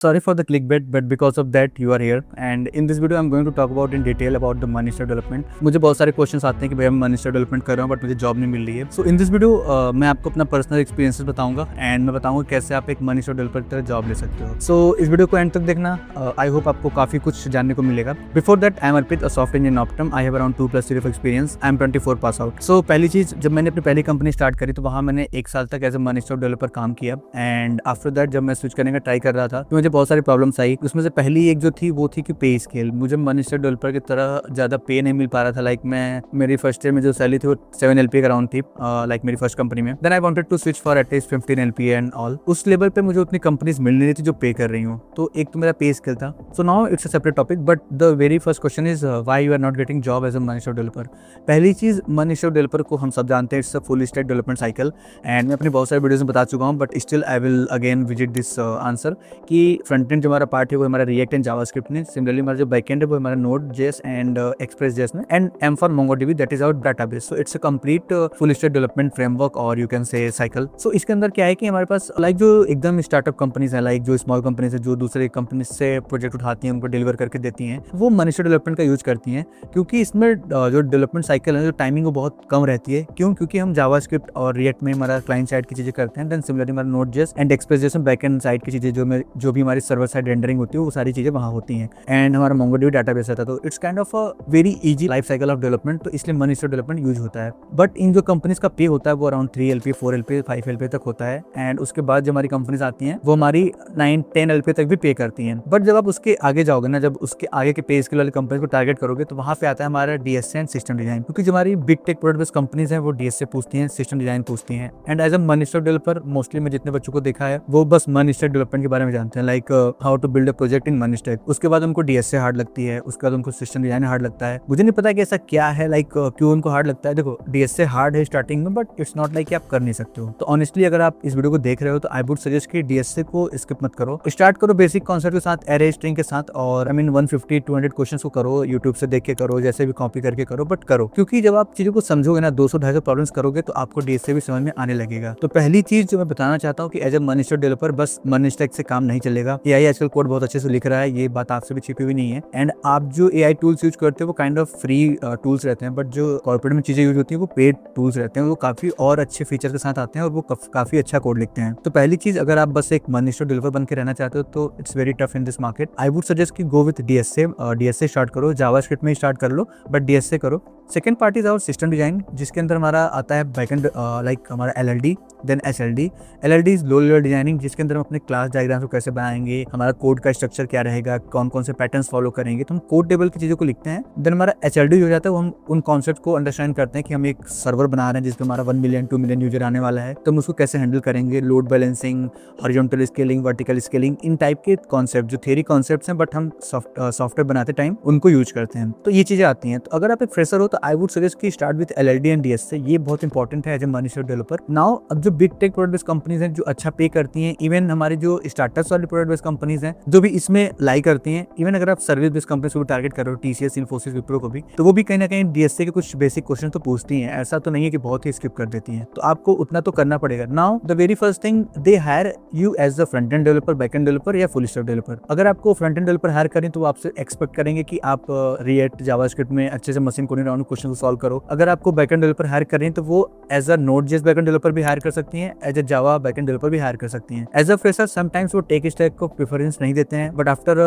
Sorry for the clickbait, but because of that you are here. And in this video I'm going to talk about in detail about the money stock development. मुझे बहुत सारे questions आते हैं कि भैया मैं money stock development कर रहा हूँ बट मुझे जॉब नहीं मिल रही है. सो इन दिस वीडियो मैं आपको अपना पर्सनल एक्सपीरियंसेस बताऊंगा एंड मैं बताऊंगा कैसे आप एक मनी स्टॉक डेवलपर की तरह जॉब ले सकते हो. सो इस वीडियो को एंड तक देखना. आई होप आपको काफी कुछ जानने को मिलेगा. Before that I am Arpit, a software engineer Optum. I have around 2+ years of experience. I am 24 pass out. So पहली चीज, जब मैंने अपनी पहली कंपनी स्टार्ट करी तो वहाँ मैंने 1 साल तक एज अ मनी स्टॉक डेवलपर काम किया. एंड आफ्टर दैट जब मैं स्विच करने का ट्राई कर रहा था तो मुझे बहुत सारी प्रॉब्लम्स आई. उसमें से पहली एक जो थी वो थी कि पे स्केल. मुझे मनी स्टॉक डेवलपर की तरह ज्यादा पे नहीं मिल पा रहा था. लाइक मैं मेरी फर्स्ट ईयर में जो सैलरी थी वो 7 LP अराउंड थी, लाइक मेरी फर्स्ट कंपनी में. Then I wanted to switch for at least 15 LP and all. उस लेवल पे मुझे उतनी कंपनीज मिल नहीं रही थी जो पे कर रही हूँ. तो एक तो मेरा पे स्केल था. So now it's a separate topic, but the very first question is why you are not getting job as a मनी स्टॉक डेवलपर. पहली चीज, मनी स्टॉक डेवलपर को हम सब जानते हैं, it's a full stack development cycle. And मैं अपनी बहुत सारे वीडियोज में बता चुका हूँ, but still I will again visit this answer कि फ्रंट एंड जो हमारा पार्ट है वो हमारा रिएक्ट एंड जावास्क्रिप्ट में. सिमिलरली हमारा जो बैकएंड है वो हमारा नोड.js एंड एक्सप्रेस.js में. And M for MongoDB, that is our database. So it's a complete full stack development framework और you can say cycle. So इसके अंदर क्या है कि हमारे पास लाइक जो एकदम स्टार्टअप कंपनीज है, लाइक जो स्मॉल कंपनीज है जो दूसरे कंपनी से प्रोजेक्ट उठाती हैं, उनको डिलीवर करके देती हैं, वो मनी स्टॉक डेवलपमेंट का यूज करती हैं. क्योंकि इसमें जो डेवलपमेंट साइकिल है, जो टाइमिंग वो बहुत कम रहती है. क्यों? क्योंकि हम जावास्क्रिप्ट और रिएक्ट में हमारा क्लाइंट साइड की चीजें करते हैं. देन सिमिलरली हमारा नोड.js एंड एक्सप्रेस.js में बैकएंड साइड की चीजें जो भी हमारी सर्वर साइड रेंडरिंग होती है वो सारी चीजें वहाँ होती हैं. एंड हमारा MongoDB डेटाबेस रहता है. तो it's kind of a very easy life cycle of development. तो इसलिए मनी स्टॉक डेवलपमेंट यूज होता है. बट इन जो कंपनीज का पे होता है वो अराउंड 3 LP, 4 LP, 5 LP तक होता है. एंड उसके बाद जो हमारी कंपनीज आती हैं वो हमारी 9-10 LP तक भी पे करती हैं. बट जब आप उसके आगे जाओगे ना, जब उसके आगे के पे स्केल वाली कंपनी को टारगेट करोगे तो वहाँ पे आता है हमारा DSA एंड सिस्टम डिजाइन. क्योंकि जो हमारी big tech product based companies हैं वो DSA पूछती हैं, सिस्टम डिजाइन पूछती हैं. एंड एज अ मनी स्टॉक डेवलपर मोस्टली मैं जितने बच्चों को देखा है वो बस मनी स्टॉक डेवलपमेंट के बारे में जानते हैं, like how to build a project in मनी स्टॉक. उसके बाद उनको DSA हार्ड लगती है, उसके बाद उनको सिस्टम डिजाइन हार्ड लगता है. मुझे नहीं पता कि ऐसा क्या है, लाइक क्यों उनको हार्ड लगता है. देखो, DSA हार्ड है स्टार्टिंग में, बट इट्स नॉट लाइक कि आप कर नहीं सकते हो. तो ऑनेस्टली अगर आप इस वीडियो को देख रहे हो तो आई वुड सजेस्ट कि DSA को स्किप मत करो. स्टार्ट करो बेसिक कॉन्सेप्ट के साथ, एरे स्ट्रिंग के साथ, और 150-200 क्वेश्चंस को करो, यूट्यूब से देख के करो, जैसे भी कॉपी करके करो, बट करो. क्योंकि जब आप चीजों को समझोगे ना, 200-250 प्रॉब्लम्स करोगे तो आपको DSA भी समझ में आने लगेगा. तो पहली चीज जो मैं बताना चाहता हूँ कि एज ए मनी स्टॉक डेवलपर बस मनी स्टैक से काम नहीं चलेगा. AI आजकल कोड बहुत अच्छे से लिख रहा है, ये बात आपसे भी छिपी हुई नहीं है. एंड आप जो AI टूल्स यूज करते हो वो काइंड ऑफ फ्री टूल्स रहते हैं, बट जो कॉर्पोरेट में चीजें यूज होती है वो पेड टूल्स रहते हैं. वो काफी और अच्छे फीचर के साथ आते हैं और वो काफी अच्छा कोड लिखते हैं. तो पहली चीज, अगर आप बस एक मनी स्टॉक डेवलपर बन के रहना चाहते हो तो it's very tough in this market. I would suggest कि गो विद DSA स्टार्ट करो, जावास्क्रिप्ट में स्टार्ट कर लो, बट DSA करो. Second part is our system design, जिसके अंदर हमारा आता है बैकएंड, लाइक हमारा LLD, then SLD. LLD is low level designing, जिसके अंदर हम अपने क्लास डायग्राम को कैसे बनाएंगे, हमारा कोड का स्ट्रक्चर क्या रहेगा, कौन कौन से पैटर्न्स फॉलो करेंगे, तो हम कोड टेबल की चीजों को लिखते हैं. देन हमारा HLD हो जाता है, वो हम उन कॉन्सेप्ट को अंडरस्टैंड करते हैं कि हम एक सर्वर बना रहे हैं जिसमें हमारा 1 मिलियन 2 मिलियन यूजर आने वाला है, तो हम उसको कैसे हैंडल करेंगे, load balancing, horizontal scaling, vertical scaling, इन टाइप के कॉन्सेप्ट जो थ्योरी कॉन्सेप्ट्स हैं, बट हम सॉफ्टवेयर बनाते टाइम उनको यूज करते हैं. तो ये चीजें आती हैं. तो अगर आप एक फ्रेशर हो तो आई वुड सजेस्ट कि start with LLD and DSA. ये बहुत इंपॉर्टेंट है एज ए मनी स्टॉक डेवलपर. नाउ अब जो big tech product based companies हैं जो अच्छा पे करती हैं, इवन हमारी जो स्टार्टअप्स वाली प्रोडक्ट बेस्ड कंपनीज हैं जो भी इसमें लाई करती हैं, इवन अगर आप सर्विस बेस्ड कंपनीज को टारगेट कर रहे हो, TCS, इन्फोसिस, विप्रो को भी, तो वो भी कहीं ना कहीं DSA के कुछ बेसिक क्वेश्चन तो पूछती हैं. ऐसा तो नहीं है कि बहुत ही स्किप कर देती हैं. तो आपको उतना तो करना पड़ेगा. Now the very first thing, they hire you as a front end developer, back end developer या फुल स्टैक डेवलपर. अगर आपको फ्रंट एंड डेवलपर हायर करें तो वो आपसे एक्सपेक्ट करेंगे कि आप रिएक्ट, जावास्क्रिप्ट में अच्छे से मशीन कोडिंग राउंड क्वेश्चन को सॉल्व करो. अगर आपको बैकएंड डेवलपर हायर कर रहे हैं तो वो as a Node js backend developer भी हायर कर सकती हैं, as a Java backend developer भी हायर कर सकती हैं. एज अ फ्रेशर समटाइम्स वो टेक स्टैक को प्रेफरेंस नहीं देते हैं, but after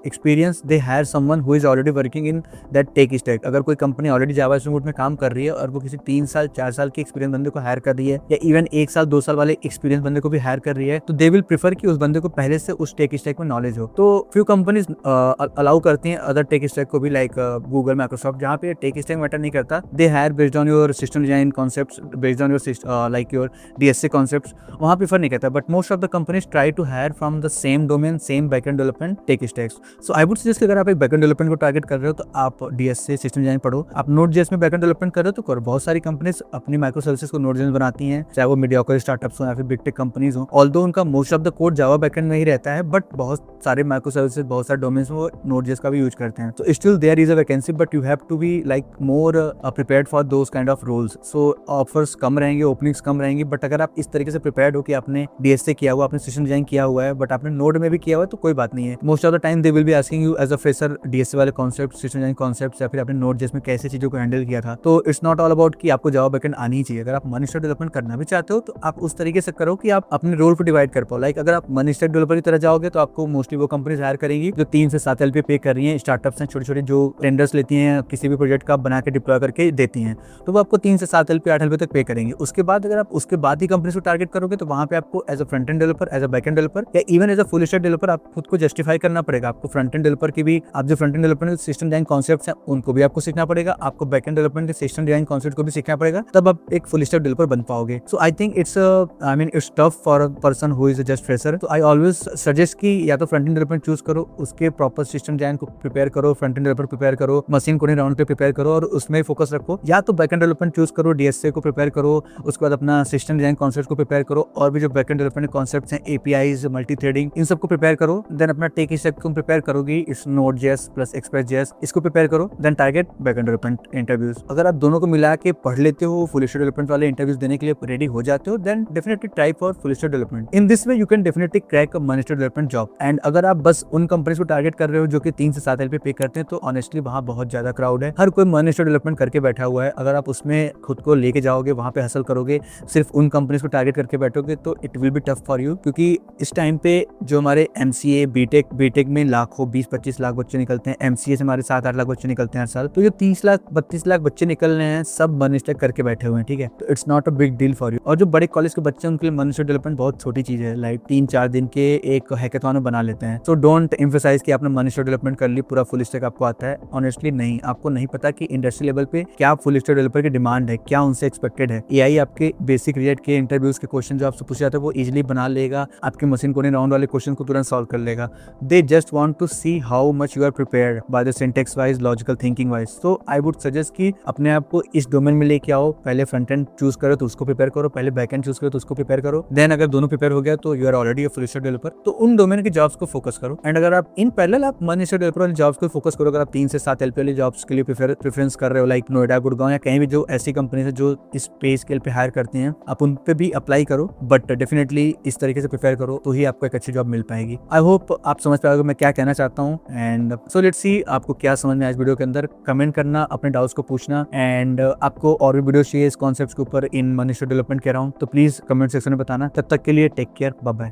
experience they hire someone who is already working in that tech stack. अगर कोई company already Java Spring Boot में काम कर रही है और वो किसी 3 साल 4 साल के एक्सपीरियंस बंदे को हायर कर रही है, या इवन 1 साल 2 साल वाले एक्सपीरियंस बंदे को भी हायर कर रही है, तो दे विल प्रेफर कि उस बंदे को पहले से उस टेक स्टैक में नॉलेज हो. तो फ्यू कंपनीज अलाउ करती हैं अदर टेक स्टैक को भी, लाइक गूगल, माइक्रोसॉफ्ट, जहाँ पे टेक स्टैक मैटर नहीं करता. They hire based on your system design concepts, based on your like your DSA concepts, वहाँ प्रेफर नहीं करता. But most of the companies try to hire from the same domain, same backend development tech stacks. So I would suggest अगर आप एक backend development को target कर रहे हो तो आप DSA सिस्टम डिजाइन पढ़ो. आप नोड.js में बैकएंड डेवलपमेंट कर रहे हो तो करो. बहुत सारी कंपनीज अपनी माइक्रो सर्विसेज को नोड.js बनाती हैं, चाहे वो मीडियोकर स्टार्टअप्स हो या फिर बिग टेक कंपनीज हो. ऑल्दो उनका most of the code Java backend में ही रहता है, बट बहुत सारे माइक्रो सर्विसेज, बहुत सारे डोमेन्स में वो नोड.js का भी यूज करते हैं. तो still there is a vacancy, but you have to be like more prepared for those kind of roles. So offers कम रहेंगे, ओपनिंग्स कम रहेंगी, बट अगर आप इस तरीके से प्रिपेयर्ड हो कि आपने डीएसए किया हुआ, आपने सिस्टम डिजाइन किया हुआ है, बट आपने नोड में भी किया हुआ है, तो कोई बात नहीं है। Most of the time they will be asking you as a fresher DSA वाले कॉन्सेप्ट, सिस्टम डिजाइन कॉन्सेप्ट, या फिर आपने नोड जेएस में कैसे चीजों को हैंडल किया था। तो इट्स नॉट ऑल अबाउट कि आपको जावा बैकएंड आनी ही चाहिए। अगर आप मनी स्टैक डेवलपमेंट करना भी चाहते हो तो आप उस तरीके से करो कि आप अपने रोल को डिवाइड कर पाओ। लाइक अगर आप मनी स्टैक डेवलपर की तरह जाओगे तो आपको मोस्टली वो कंपनीज हायर करेंगी जो 3 से 7 LP पे कर रही हैं। स्टार्टअप्स हैं छोटे छोटे जो टेंडर्स लेती हैं, किसी भी प्रोजेक्ट का बना के डिप्लॉय करके देती हैं, तो वो आपको 3 से 7 LP 8 LP तक पे करेंगे। उसके बाद अगर आप उसके बाद ही कंपनी को टारगेट करोगे तो वहाँ पे आपको as a front end developer, as a back end developer, या even as a full stack developer आप खुद को जस्टिफाई करना पड़ेगा। आपको फ्रंट एंड डेवलपर की भी, आप जो front end developer system design concepts हैं उनको भी आपको सीखना पड़ेगा, आपको बैक एंड डेवलपमेंट के सिस्टम डिजाइन कॉन्सेप्ट को भी सीखना पड़ेगा, तब आप एक फुल स्टैक डेवलपर बन पाओगे। So I think it's tough for a person who is just fresher. तो आई ऑलवेज सजेस्ट कि या तो फ्रंट एंड डेवलपमेंट चूज करो, उसके प्रॉपर सिस्टम डिजाइन को प्रिपेयर करो, फ्रंट एंड डेवलपर प्रिपेयर करो, मशीन कोडिंग राउंड पे प्रिपेयर करो और उसमें फोकस रखो, या तो बैक एंड डेवलपमेंट चूज करो, डीएसए को प्रिपेयर करो, उसके बाद अपना सिस्टम डिजाइन कॉन्सेप्ट को प्रिपेयर करो, और भी जो बैक एंड डेवलपमेंट कॉन्सेप्ट्स हैं, एपीआईज, मल्टी थ्रेडिंग, इन सबको प्रिपेयर करो। देन अपना टेक स्टैक को प्रिपेयर करोगी, इट्स नोड.js प्लस एक्सप्रेस.js, इसको प्रिपेयर करो, then target back end development interviews. अगर आप दोनों को मिला के पढ़ लेते हो, फुल स्टैक डेवलपमेंट वाले इंटरव्यूज देने के लिए रेडी हो जाते हो, then definitely try for full stack development. In this way you can definitely crack a मनी स्टैक डेवलपमेंट जॉब। एंड अगर आप बस उन कंपनीज को टारगेट कर रहे हो जो कि 3 से 7 LP पे करते हैं, तो ऑनेस्टली वहाँ बहुत ज्यादा क्राउड है, हर कोई मनी स्टैक डेवलपमेंट करके बैठा हुआ है। अगर आप उसमें खुद को लेके जाओगे, वहाँ पे हसल करोगे, सिर्फ उन कंपनीज को टारगेट करके बैठोगे, तो it will be tough for you. क्योंकि इस टाइम पे जो हमारे MCA, बीटेक में लाखों 20-25 लाख बच्चे निकलते हैं, MCA से हमारे 7-8 लाख बच्चे निकलते हैं हर साल, तो ये 30 लाख 32 लाख बच्चे निकल रहे हैं, सब मनी स्टैक करके बैठे हुए हैं, ठीक है। तो it's not a big deal for you. और जो बड़े कॉलेज के बच्चे हैं उनके लिए मनी स्टैक डेवलपमेंट बहुत छोटी चीज है, लाइक 3-4 दिन के एक हैकेथॉन में बना लेते हैं। सो डोंट एम्फसाइज कि आपने मनी स्टैक डेवलपमेंट कर ली, पूरा फुल स्टैक आपको आता है। ऑनेस्टली नहीं, आपको नहीं पता कि इंडस्ट्री लेवल पे क्या फुल स्टैक डेवलपर की डिमांड है, क्या उनसे एक्सपेक्टेड है। एआई आपके बेसिक रिएक्ट के इंटरव्यूज के क्वेश्चन जो आपसे पूछे जाते हैं वो इजीली बना लेगा, आपके मशीन कोडिंग राउंड वाले क्वेश्चन को तुरंत सॉल्व कर लेगा। They just want to see how much you are prepared by the syntax wise, logical thinking wise. So I would suggest कि अपने आप को इस डोमेन में लेके आओ। पहले फ्रंट एंड चूज करो तो उसको प्रिपेयर करो, पहले बैक एंड चूज करो तो उसको प्रिपेयर करो, देन अगर दोनों प्रिपेयर हो गया तो you are already a full stack developer, तो उन डोमेन की जॉब्स को फोकस करो। एंड अगर आप इन पैरेलल आप मनी स्टैक डेवलपर वाली जॉब्स को फोकस करो, अगर आप 3 से 7 LP वाली जॉब्स के लिए प्रेफरेंस कर रहे हो, लाइक नोएडा, गुड़गांव, या कहीं भी जो ऐसी कंपनी है जो इस पे स्केल पे हायर करती हैं, आप उन पे भी अप्लाई करो, बट डेफिनेटली इस तरीके से प्रिपेयर करो तो ही आपको एक अच्छी जॉब मिल पाएगी। आई होप आप समझ पाओगे मैं क्या कहना चाहता हूँ। एंड सो लेट्स सी आपको क्या समझ में आया इस वीडियो के अंदर। कमेंट करना, अपने डाउट्स को पूछना, एंड आपको और भी वीडियो चाहिए इस कॉन्सेप्ट के ऊपर इन मनी स्टैक डेवलपमेंट के अराउंड, तो प्लीज कमेंट सेक्शन में बताना। तब तक के लिए टेक केयर, बाय बाय।